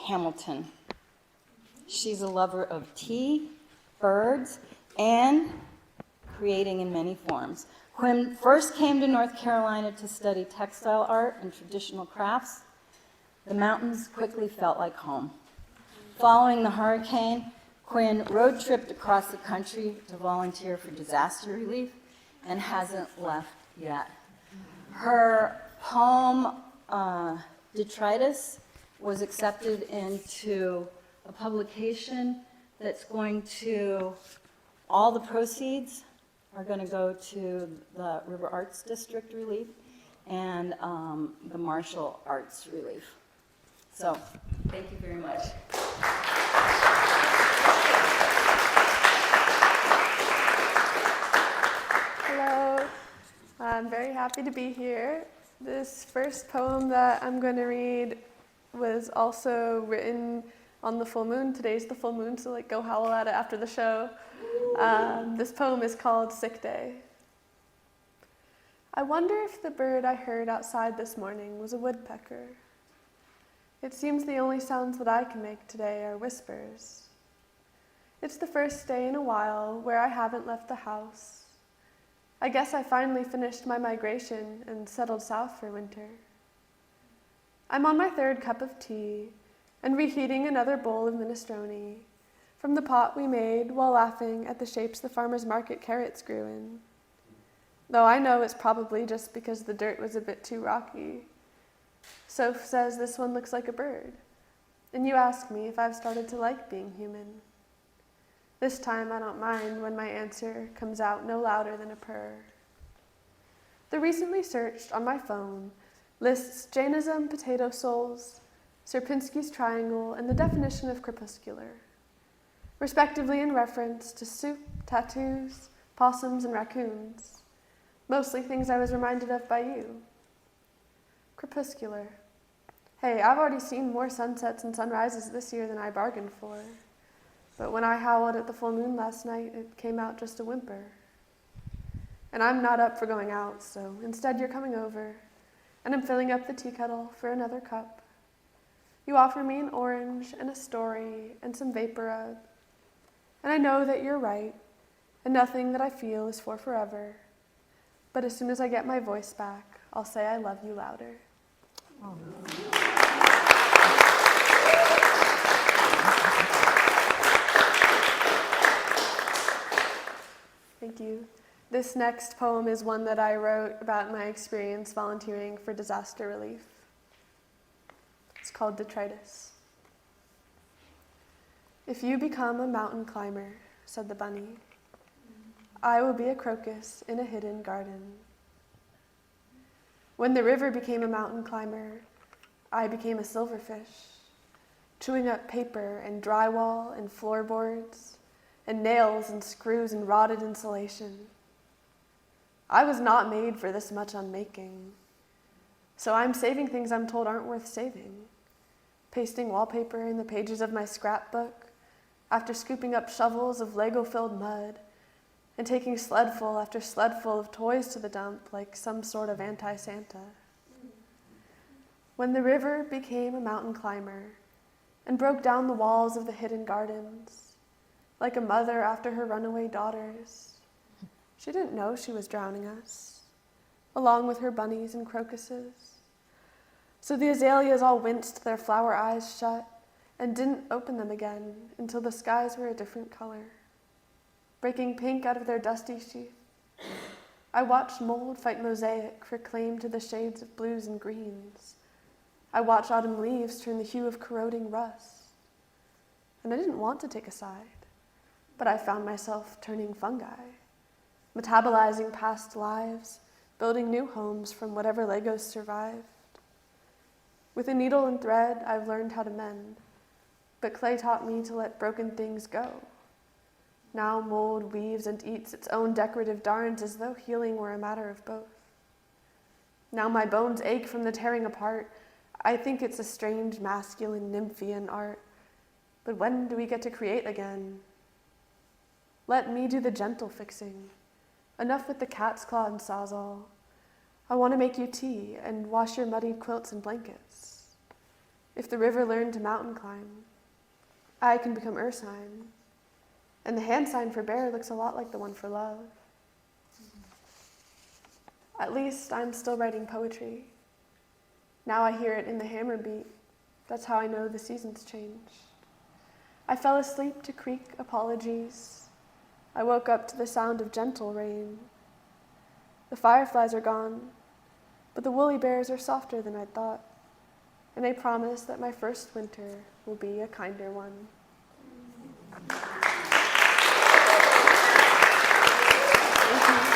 Hamilton. She's a lover of tea, birds, and creating in many forms. Quin first came to North Carolina to study textile art and traditional crafts. The mountains quickly felt like home. Following the hurricane, Quin road-tripped across the country to volunteer for disaster relief and hasn't left yet. Her poem, Detritus, was accepted into a publication that's going to, all the proceeds are going to go to the River Arts District Relief and the Marshall Arts Relief. So, thank you very much. Hello, I'm very happy to be here. This first poem that I'm going to read was also written on the full moon. Today's the full moon, so go howl at it after the show. This poem is called Sick Day. I wonder if the bird I heard outside this morning was a woodpecker. It seems the only sounds that I can make today are whispers. It's the first day in a while where I haven't left the house. I guess I finally finished my migration and settled south for winter. I'm on my third cup of tea and reheating another bowl of minestrone from the pot we made while laughing at the shapes the farmer's market carrots grew in. Though I know it's probably just because the dirt was a bit too rocky. Soph says this one looks like a bird, and you ask me if I've started to like being human. This time I don't mind when my answer comes out no louder than a purr. The recently searched on my phone lists Jainism, potato souls, Sierpinski's triangle, and the definition of crepuscular, respectively in reference to soup, tattoos, possums, and raccoons, mostly things I was reminded of by you. Crepuscular. Hey, I've already seen more sunsets and sunrises this year than I bargained for. But when I howled at the full moon last night, it came out just a whimper. And I'm not up for going out, so instead you're coming over, and I'm filling up the tea kettle for another cup. You offer me an orange and a story and some vapor rub. And I know that you're right, and nothing that I feel is for forever. But as soon as I get my voice back, I'll say I love you louder. Oh. Thank you. This next poem is one that I wrote about my experience volunteering for disaster relief. It's called Detritus. If you become a mountain climber, said the bunny, I will be a crocus in a hidden garden. When the river became a mountain climber, I became a silverfish, chewing up paper and drywall and floorboards and nails and screws and rotted insulation. I was not made for this much unmaking, so I'm saving things I'm told aren't worth saving, pasting wallpaper in the pages of my scrapbook after scooping up shovels of Lego-filled mud and taking sledful after sledful of toys to the dump like some sort of anti-Santa. When the river became a mountain climber and broke down the walls of the hidden gardens, like a mother after her runaway daughters, she didn't know she was drowning us, along with her bunnies and crocuses. So the azaleas all winced their flower eyes shut and didn't open them again until the skies were a different color, breaking pink out of their dusty sheath. I watched mold fight mosaic for claim to the shades of blues and greens. I watched autumn leaves turn the hue of corroding rust. And I didn't want to take a side, but I found myself turning fungi, metabolizing past lives, building new homes from whatever Legos survived. With a needle and thread, I've learned how to mend, but clay taught me to let broken things go. Now mold weaves and eats its own decorative darns as though healing were a matter of both. Now my bones ache from the tearing apart. I think it's a strange masculine nymphian art. But when do we get to create again? Let me do the gentle fixing. Enough with the cat's claw and sawzall. I want to make you tea and wash your muddied quilts and blankets. If the river learned to mountain climb, I can become earth sign. And the hand sign for bear looks a lot like the one for love. At least I'm still writing poetry. Now I hear it in the hammer beat. That's how I know the seasons change. I fell asleep to creak apologies. I woke up to the sound of gentle rain. The fireflies are gone, but the woolly bears are softer than I'd thought. And they promise that my first winter will be a kinder one. Thank you.